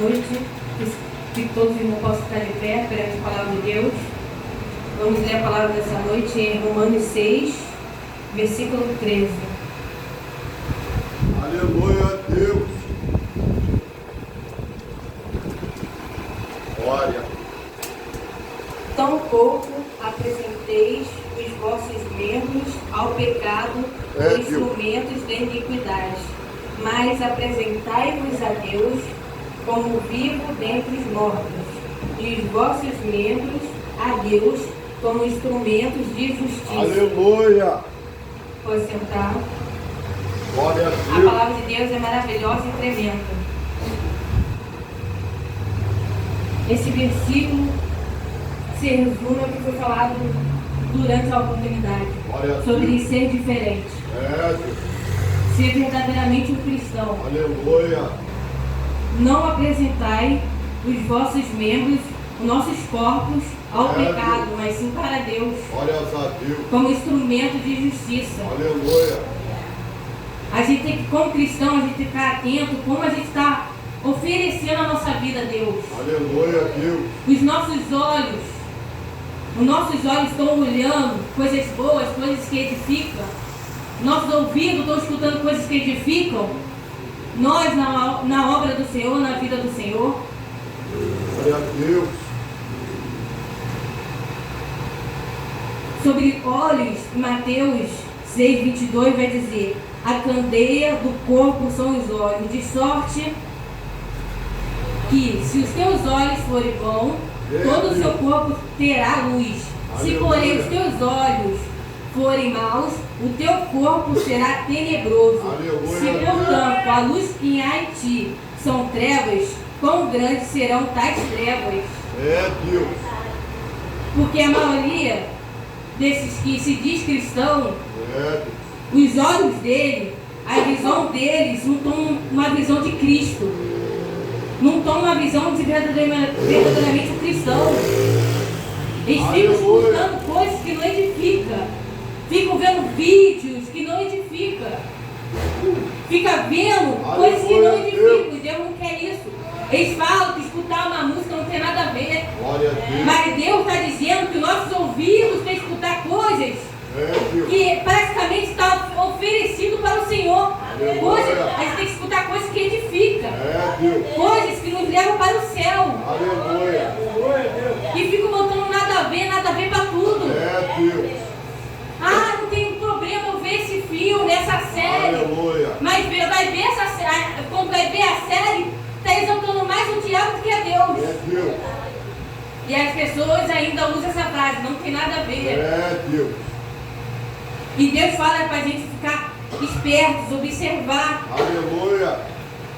noite, que todos os irmãos possam estar de pé perante a palavra de Deus. Vamos ler a palavra dessa noite em Romanos 6, versículo 13. Aleluia a Deus. Glória. Tampouco apresenteis os vossos membros ao pecado por instrumentos de iniquidade, mas apresentai-vos a Deus como vivo dentre os mortos, e os vossos membros a Deus como instrumentos de justiça. Aleluia. Pode sentar. Glória a A Deus. palavra de Deus é maravilhosa e tremenda. Esse versículo se resume ao que foi falado durante a oportunidade, Glória a sobre Deus. ser diferente, Deus. ser verdadeiramente um cristão. Aleluia. Não apresentai os vossos membros, os nossos corpos, ao pecado, mas sim para Deus, Glória a Deus. como instrumento de justiça. Aleluia. A gente tem que, como cristão, a gente tem que ficar atento como a gente está oferecendo a nossa vida a Deus. Aleluia a Deus. Os nossos olhos estão olhando coisas boas, coisas que edificam. Nossos ouvidos estão escutando coisas que edificam. Nós na obra do Senhor, na vida do Senhor. Glória a Deus. Sobre olhos, Mateus 6:22 vai dizer: a candeia do corpo são os olhos, de sorte que, se os teus olhos forem bons, todo o seu corpo terá luz. Se, porém, os teus olhos forem maus, o teu corpo será tenebroso. Se, portanto, a luz que há em ti são trevas, quão grandes serão tais trevas? Deus. Porque a maioria desses que se diz cristão, os olhos dele, a visão deles não estão uma visão de Cristo, não estão uma visão de verdadeiramente um cristão. Eles ficam escutando coisas que não edificam, ficam vendo vídeos que não edificam, ficam vendo coisas que não edificam. Deus não quer isso. Eles falam que escutar uma música não tem nada a ver. Glória a Deus. Mas Deus está dizendo que nossos ouvidos têm que escutar coisas que praticamente está oferecido para o Senhor. Coisas, a gente tem que escutar coisas que edificam. Coisas que nos levam para o céu. Aleluia. E ficam botando nada a ver para tudo. Deus. Ah, não tem problema eu ver esse filme, essa série. Aleluia. Mas vai ver essa série, quando vai ver a série, está exaltando mais o diabo do que a Deus. Deus. E as pessoas ainda usam essa frase, não tem nada a ver. Deus. E Deus fala para a gente ficar espertos, observar. Aleluia.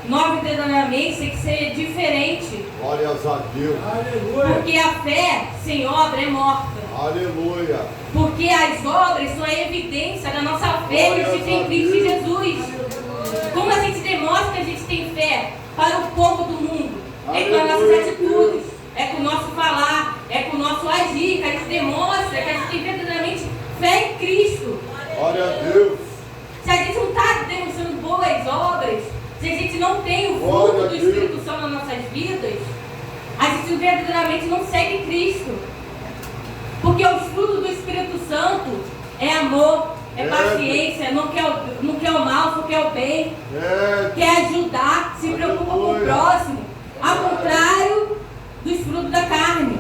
Nós verdadeiramente tem que ser diferente. Glórias a Deus. Aleluia. Porque a fé sem obra é morta. Aleluia. Porque as obras são a evidência da nossa fé que existe em Cristo Jesus. Como a gente demonstra que a gente tem fé para o povo do mundo? É com as nossas atitudes, é com o nosso falar, é com o nosso agir, que a gente demonstra que a gente tem verdadeiramente fé em Cristo. Glória a Deus. Se a gente não está demonstrando boas obras, se a gente não tem o fruto do Espírito Santo nas nossas vidas, a gente verdadeiramente não segue Cristo. Porque os frutos do Espírito Santo é amor, é paciência, não quer o mal, só quer o bem, quer ajudar, se preocupa com o próximo, ao contrário dos frutos da carne.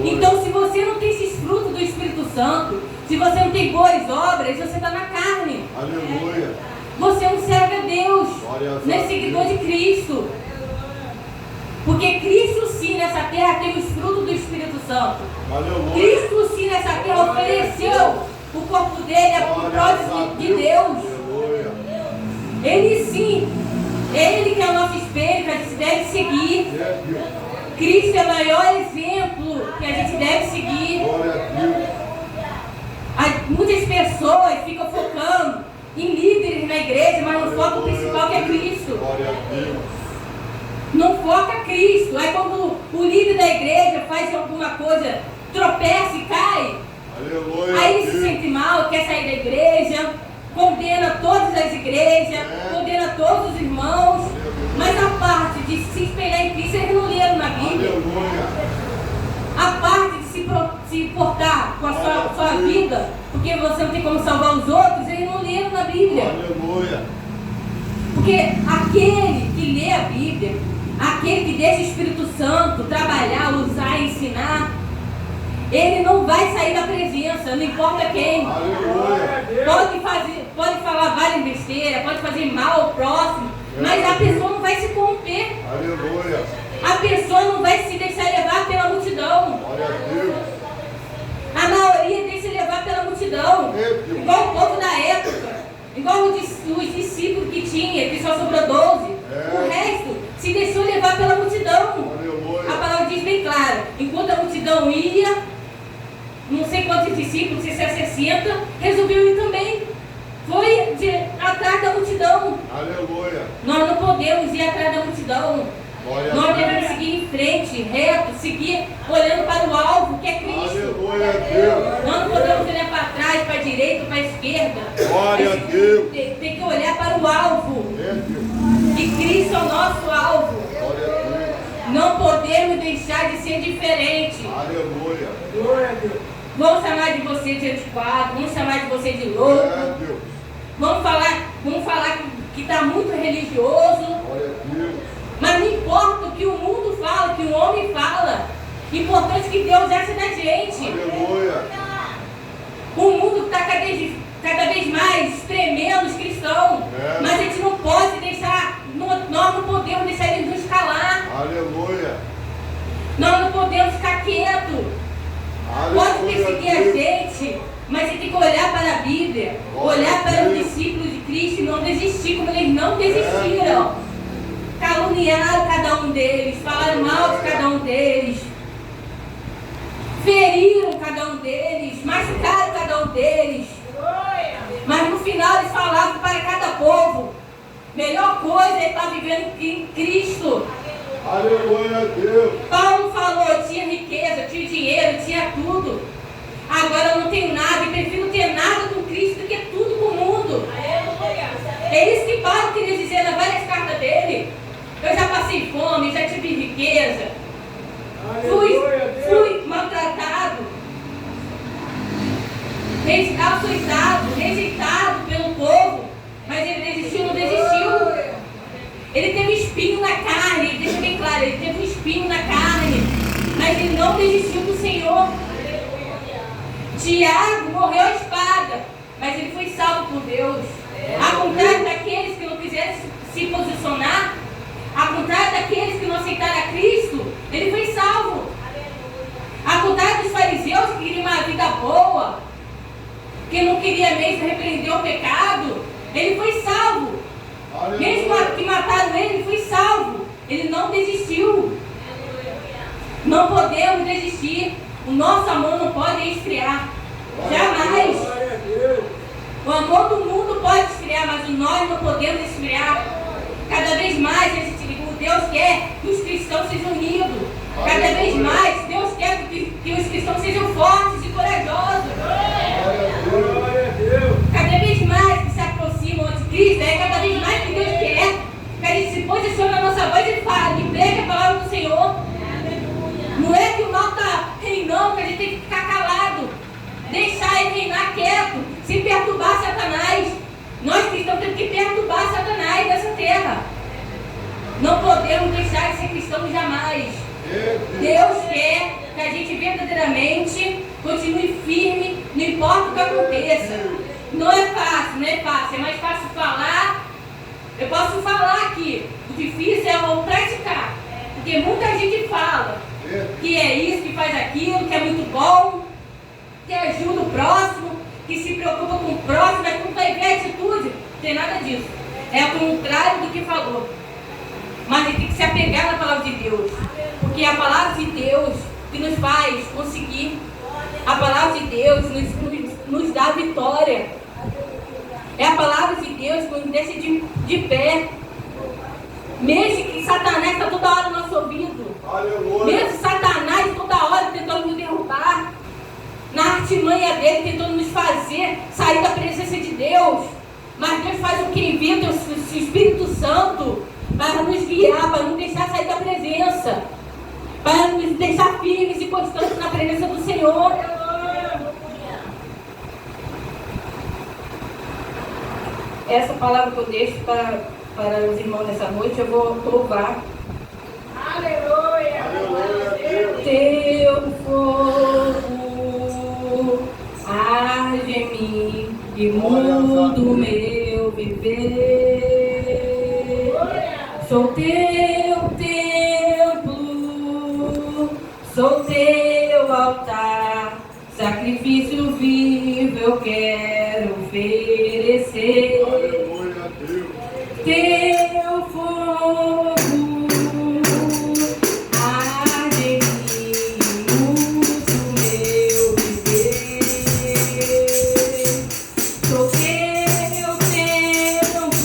Então, se você não tem esses frutos do Espírito Santo, se você não tem boas obras, você está na carne. Aleluia. Você não serve a Deus, não é seguidor de Cristo. Porque Cristo sim nessa terra teve os frutos do Espírito Santo. Aleluia. Cristo sim nessa terra ofereceu o corpo dele a propósito de Deus. Aleluia. Ele sim, ele que é o nosso espelho que a gente deve seguir. Cristo é o maior exemplo que a gente deve seguir. Glória a Deus. Muitas pessoas ficam focando em líderes na igreja, mas não foca o principal que é Cristo. Glória a Deus. Não foca Cristo. Aí quando o líder da igreja faz alguma coisa, tropeça e cai, Aleluia. aí ele se sente mal, quer sair da igreja, condena todas as igrejas, condena todos os irmãos. Mas a parte de se espelhar em Cristo, eles não leram na Bíblia. Aleluia. A parte de se importar com a sua vida, porque você não tem como salvar os outros, eles não leram na Bíblia. Aleluia. Porque aquele que lê a Bíblia, aquele que deixa o Espírito Santo trabalhar, usar, ensinar, ele não vai sair da presença, não importa quem. Aleluia. Pode falar várias besteiras, pode fazer mal ao próximo, mas a pessoa não vai se corromper. Aleluia. A pessoa não vai se deixar levar pela multidão. Glória a Deus. A maioria deixa levar pela multidão, igual o povo da época, igual os discípulos que tinha, que só sobrou 12. O resto se deixou levar pela multidão. Aleluia. A palavra diz bem claro, enquanto a multidão ia, não sei quantos discípulos, não sei se é 60, resolveu ir também. Foi atrás da multidão. Aleluia. Nós não podemos ir atrás da multidão. Glória a Nós Deus. devemos seguir em frente, reto, seguir olhando para o alvo, que é Cristo. Aleluia a Deus. Nós não podemos olhar para trás, para a direita, para a esquerda. Glória a Deus. Tem que olhar para o alvo. É Deus. E Cristo é o nosso alvo. Glória a Deus. Não podemos deixar de ser diferente. Aleluia. Glória a Deus. Vamos chamar de você de antiquado, vamos chamar de você de louco. É Deus. Vamos falar que está muito religioso. Glória a Deus. Mas não importa o que o mundo fala, o que o homem fala. Importante que Deus acha da gente. Aleluia. O mundo está cada vez mais espremendo os cristãos. É. Mas a gente não pode deixar, nós não podemos deixar eles nos calar. Aleluia. Nós não podemos ficar quietos. Pode perseguir a gente, mas você tem que olhar para a Bíblia, olhar para os discípulos de Cristo e não desistir como eles não desistiram. Caluniaram cada um deles, falaram mal de cada um deles, feriram cada um deles, machucaram cada um deles. Mas no final eles falavam para cada povo: melhor coisa é estar vivendo em Cristo. Aleluia a Deus. Paulo falou: tinha riqueza, tinha dinheiro, tinha tudo. Agora eu não tenho nada e prefiro ter nada com Cristo do que tudo com o mundo. É isso que Paulo queria dizer nas várias cartas dele. Eu já passei fome, já tive riqueza, fui maltratado, açoitado, rejeitado pelo povo, mas ele desistiu, não desistiu. Ele teve espinho na carne, deixa bem claro, ele teve um espinho na carne, mas ele não desistiu do Senhor. Tiago morreu à espada, mas ele foi salvo por Deus. Ao contrário daqueles que não quiseram se posicionar, ao contrário daqueles que não aceitaram a Cristo, ele foi salvo. Ao contrário dos fariseus que queriam uma vida boa, que não queria mesmo repreender o pecado, ele foi salvo. Mesmo que mataram ele foi salvo. Ele não desistiu. Não podemos desistir. O nosso amor não pode esfriar. Jamais. O amor do mundo pode esfriar, mas nós não podemos esfriar. Cada vez mais Deus quer que os cristãos sejam unidos. Cada vez mais Deus quer que os cristãos sejam fortes e corajosos. Cada vez mais que se aproximam de Cristo, cada vez mais que Deus quer que a gente se posicione na nossa voz e fale, e pregue a palavra do Senhor. Não é que o mal está reinando, que a gente tem que ficar calado, deixar ele reinar quieto, sem perturbar Satanás. Nós cristãos temos que perturbar Satanás nessa terra. Não podemos deixar de ser cristãos jamais. Deus quer que a gente verdadeiramente continue firme, não importa o que aconteça. Não é fácil, é mais fácil falar. Eu posso falar aqui, o difícil é eu praticar. Porque muita gente fala que é isso, que faz aquilo, que é muito bom, que ajuda o próximo, que se preocupa com o próximo, mas quando vai ver a atitude, não tem nada disso. É o contrário do que falou. Mas a gente tem que se apegar na palavra de Deus. Porque é a palavra de Deus que nos faz conseguir. A palavra de Deus nos dá vitória. É a palavra de Deus que nos deixa de pé. Mesmo que Satanás está toda hora no nosso ouvido. Aleluia. Mesmo Satanás toda hora tentando nos derrubar. Na artimanha dele tentando nos fazer sair da presença de Deus. Mas Deus faz o que? Envia o Espírito Santo para nos guiar, para não deixar sair da presença, para nos deixar firmes e constantes na presença do Senhor. Essa palavra que eu deixo para os irmãos nessa noite, eu vou louvar. Aleluia! Aleluia, Deus. Teu fogo arde em mim e muda o meu viver. Sou teu templo, sou teu altar, sacrifício vivo eu quero oferecer. Aleluia, Deus. Teu fogo arde em mim, muda o meu viver. Sou teu templo,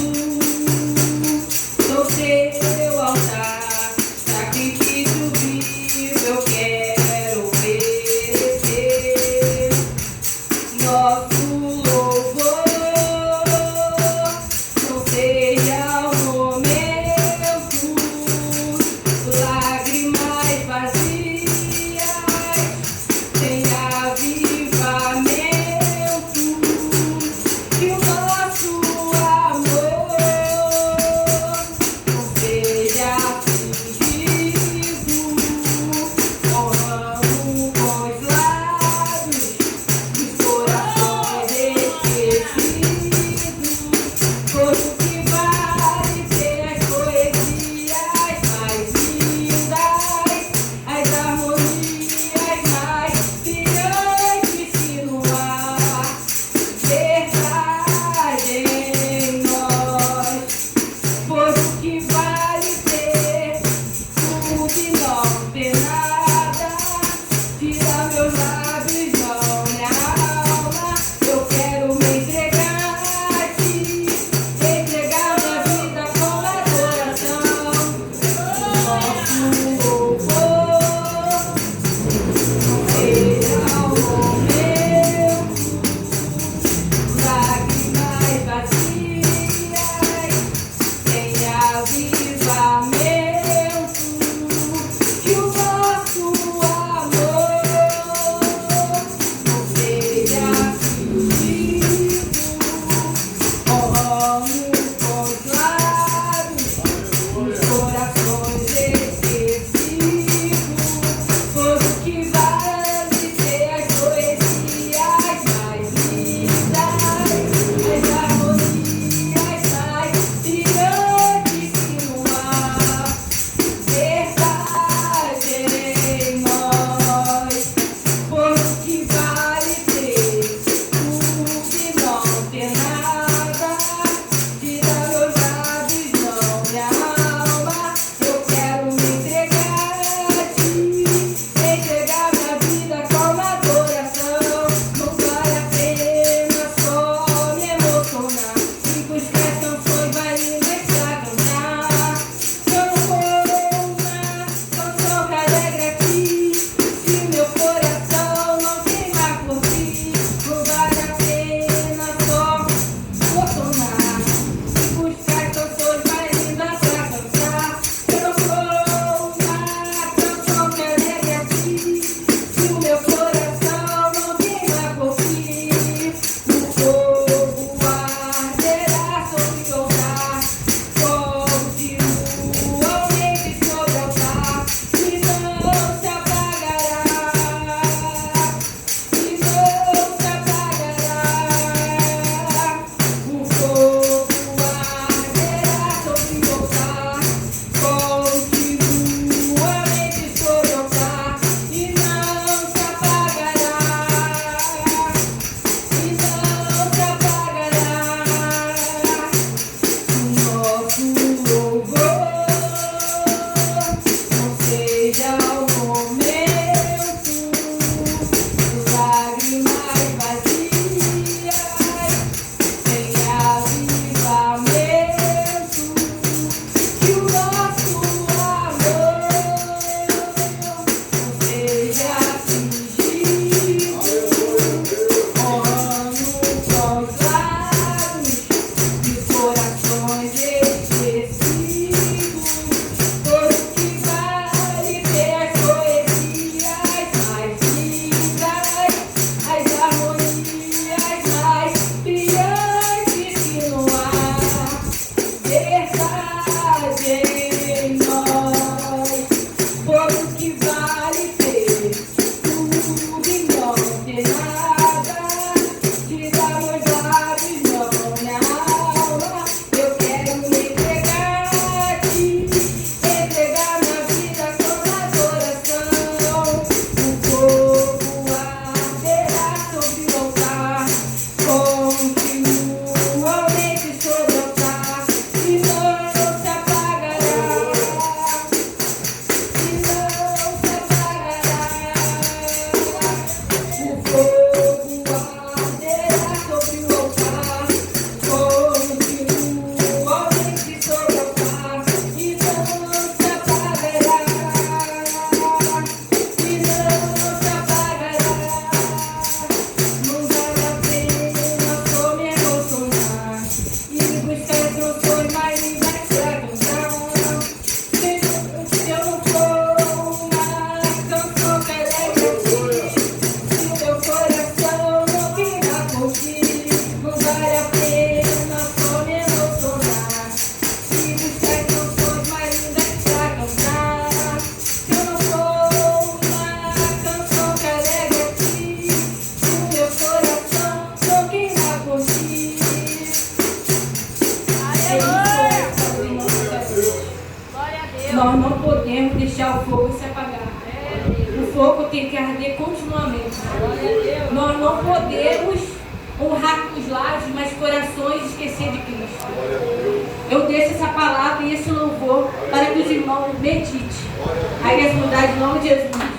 sou teu altar, sacrifício vivo eu quero oferecer. Nosso louvor não seja podemos deixar o fogo se apagar. O fogo tem que arder continuamente. Nós não podemos honrar com os lábios, mas corações esquecer de Cristo. Eu deixo essa palavra e esse louvor para que os irmãos meditem. Aí as bondades em nome de Jesus.